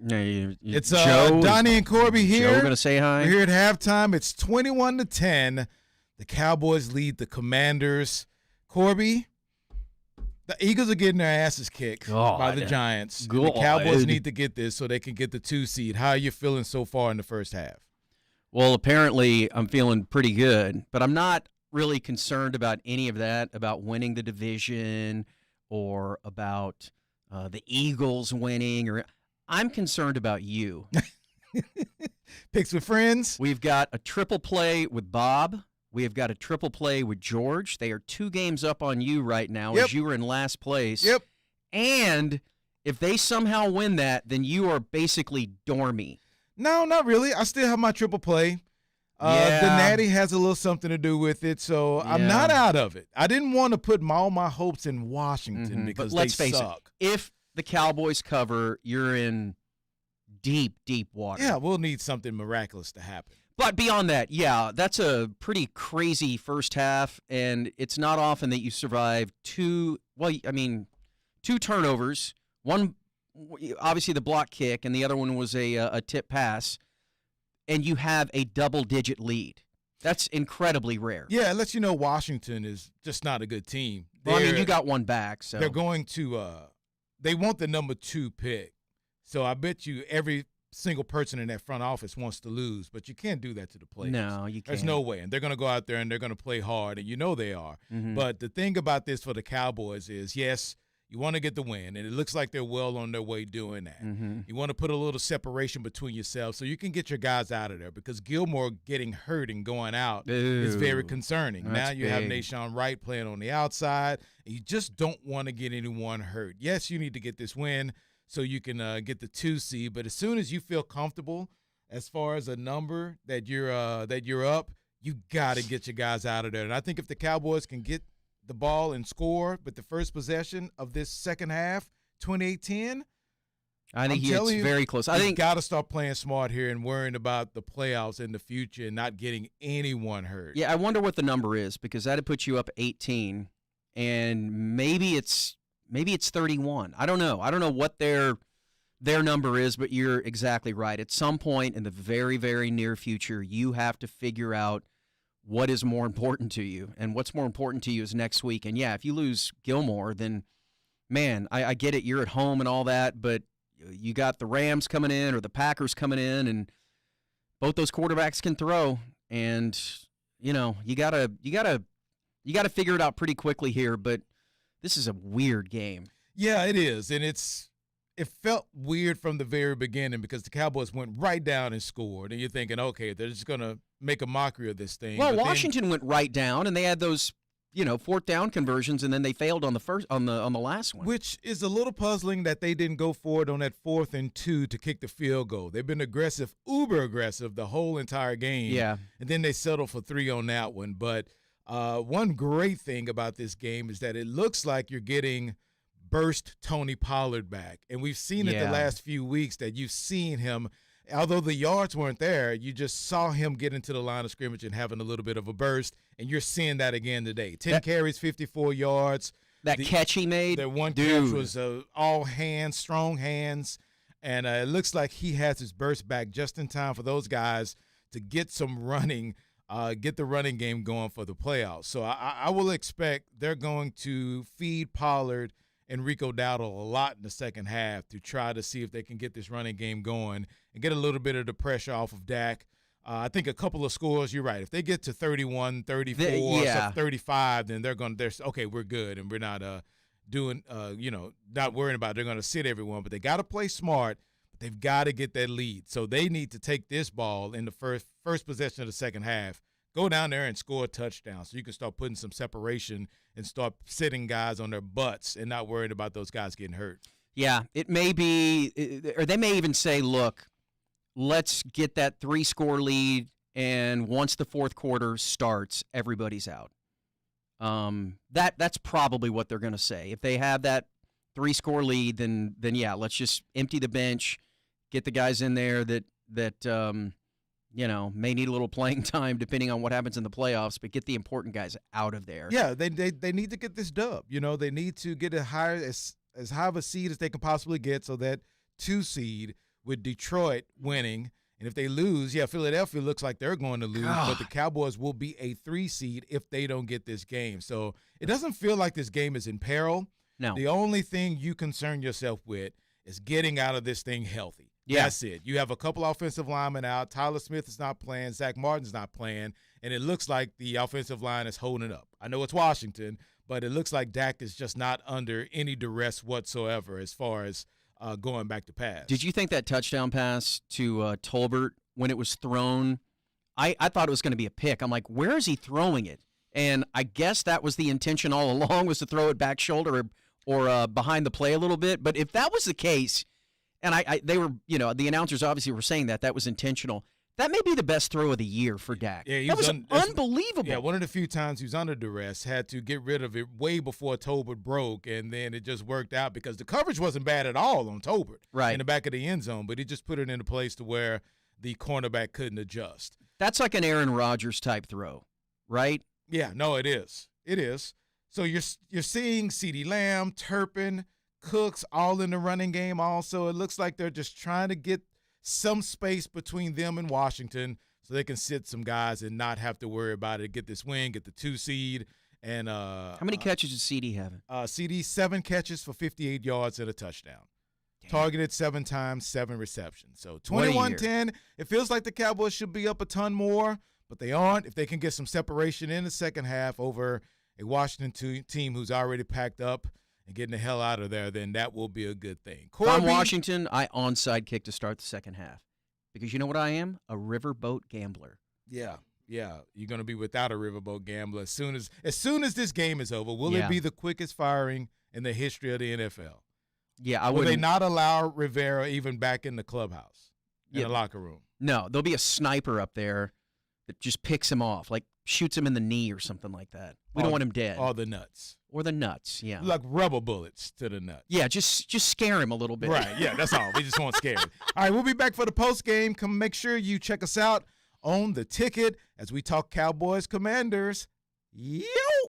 It's Joe, Donnie and Corby here. Joe, going to say hi. We're here at halftime. It's 21-10. The Cowboys lead the Commanders. Corby, the Eagles are getting their asses kicked by the Giants. The Cowboys need to get this so they can get the 2 seed. How are you feeling so far in the first half? Well, apparently I'm feeling pretty good, but I'm not really concerned about any of that, about winning the division or about the Eagles winning. I'm concerned about you. Picks with friends. We've got a triple play with Bob. We have got a triple play with George. They are 2 games up on you right now as you are in last place. Yep. And if they somehow win that, then you are basically dormy. No, not really. I still have my triple play. The Natty has a little something to do with it, so I'm not out of it. I didn't want to put all my hopes in Washington because let's they face suck. It, if the Cowboys cover, you're in deep, deep water. Yeah, we'll need something miraculous to happen. But beyond that, that's a pretty crazy first half, and it's not often that you survive 2 turnovers. One, obviously the block kick, and the other one was a tip pass, and you have a double-digit lead. That's incredibly rare. Yeah, it lets you know Washington is just not a good team. Well, you got one back. So they're going to they want the number 2 pick. So I bet you every single person in that front office wants to lose, but you can't do that to the players. No, you can't. There's no way. And they're going to go out there and they're going to play hard, and you know they are. But the thing about this for the Cowboys is, yes, you want to get the win, and it looks like they're well on their way doing that. You want to put a little separation between yourselves so you can get your guys out of there, because Gilmore getting hurt and going out is very concerning. Now you have Nashawn Wright playing on the outside, and you just don't want to get anyone hurt. Yes, you need to get this win so you can get the 2 seed, but as soon as you feel comfortable as far as a number that you're up, you got to get your guys out of there. And I think if the Cowboys can get the ball and score with the first possession of this second half, 28-10, I think it's very close. I think got to start playing smart here and worrying about the playoffs in the future and not getting anyone hurt. Yeah, I wonder what the number is, because that'd put you up 18, and maybe it's 31. I don't know. I don't know what their number is, but you're exactly right. At some point in the very, very near future, you have to figure out what is more important to you, and what's more important to you is next week. And if you lose Gilmore, then man, I get it. You're at home and all that, but you got the Rams coming in or the Packers coming in, and both those quarterbacks can throw, and you gotta figure it out pretty quickly here. But this is a weird game. Yeah, it is, and it felt weird from the very beginning because the Cowboys went right down and scored, and you're thinking, okay, they're just gonna make a mockery of this thing. Well, Washington went right down, and they had those, 4th down conversions, and then they failed on the last one. Which is a little puzzling that they didn't go for it on that 4th and 2 to kick the field goal. They've been aggressive, uber aggressive the whole entire game. Yeah. And then they settled for 3 on that one. But one great thing about this game is that it looks like you're getting burst Tony Pollard back. And we've seen it the last few weeks that you've seen him. Although the yards weren't there, you just saw him get into the line of scrimmage and having a little bit of a burst, and you're seeing that again today. 10 carries, 54 yards. That catch he made? That one catch was all hands, strong hands, and it looks like he has his burst back just in time for those guys to get some running, get the running game going for the playoffs. So I will expect they're going to feed Pollard and Rico Dowdle a lot in the second half to try to see if they can get this running game going and get a little bit of the pressure off of Dak. I think a couple of scores, you're right. If they get to 31, 34, 35, then they're okay, we're good, and we're not not worrying about it. They're going to sit everyone, but they got to play smart. But they've got to get that lead. So they need to take this ball in the first possession of the second half, go down there and score a touchdown so you can start putting some separation and start sitting guys on their butts and not worried about those guys getting hurt. Yeah, it may be, or they may even say, look, let's get that 3-score lead, and once the fourth quarter starts, everybody's out. That's probably what they're going to say. If they have that 3-score lead, then let's just empty the bench, get the guys in there that may need a little playing time depending on what happens in the playoffs, but get the important guys out of there. Yeah, they need to get this dub. They need to get as high of a seed as they can possibly get, so that 2 seed with Detroit winning. And if they lose, Philadelphia looks like they're going to lose, but the Cowboys will be a 3 seed if they don't get this game. So it doesn't feel like this game is in peril. No. The only thing you concern yourself with is getting out of this thing healthy. Yeah. That's it. You have a couple offensive linemen out. Tyler Smith is not playing. Zach Martin's not playing. And it looks like the offensive line is holding up. I know it's Washington, but it looks like Dak is just not under any duress whatsoever as far as going back to pass. Did you think that touchdown pass to Tolbert when it was thrown, I thought it was going to be a pick. I'm like, where is he throwing it? And I guess that was the intention all along, was to throw it back shoulder or behind the play a little bit. But if that was the case, and they were, the announcers obviously were saying that was intentional, that may be the best throw of the year for Dak. Yeah, that was unbelievable. Yeah, one of the few times he was under duress, had to get rid of it way before Tolbert broke, and then it just worked out because the coverage wasn't bad at all on Tolbert in the back of the end zone, but he just put it in a place to where the cornerback couldn't adjust. That's like an Aaron Rodgers type throw, right? Yeah, no, it is. It is. So you're seeing CeeDee Lamb, Turpin, Cooks all in the running game also. It looks like they're just trying to get some space between them and Washington so they can sit some guys and not have to worry about it, get this win, get the 2 seed. And how many catches does CD have? CD, 7 catches for 58 yards and a touchdown. Damn. Targeted 7 times, 7 receptions. So 21-10. It feels like the Cowboys should be up a ton more, but they aren't. If they can get some separation in the second half over a Washington team who's already packed up and getting the hell out of there, then that will be a good thing. Corby, if I'm Washington, I onside kick to start the second half. Because you know what I am? A riverboat gambler. Yeah. You're going to be without a riverboat gambler as soon as this game is over. Will it be the quickest firing in the history of the NFL? Yeah, Will they not allow Rivera even back in the clubhouse, in the locker room? No, there'll be a sniper up there that just picks him off, like shoots him in the knee or something like that. We don't want him dead. Or the nuts. Or the nuts, yeah. Like rubber bullets to the nuts. Yeah, just scare him a little bit. Right, yeah, that's all. We just want to scare him. All right, we'll be back for the post game. Come make sure you check us out on the ticket as we talk Cowboys-Commanders. Yep.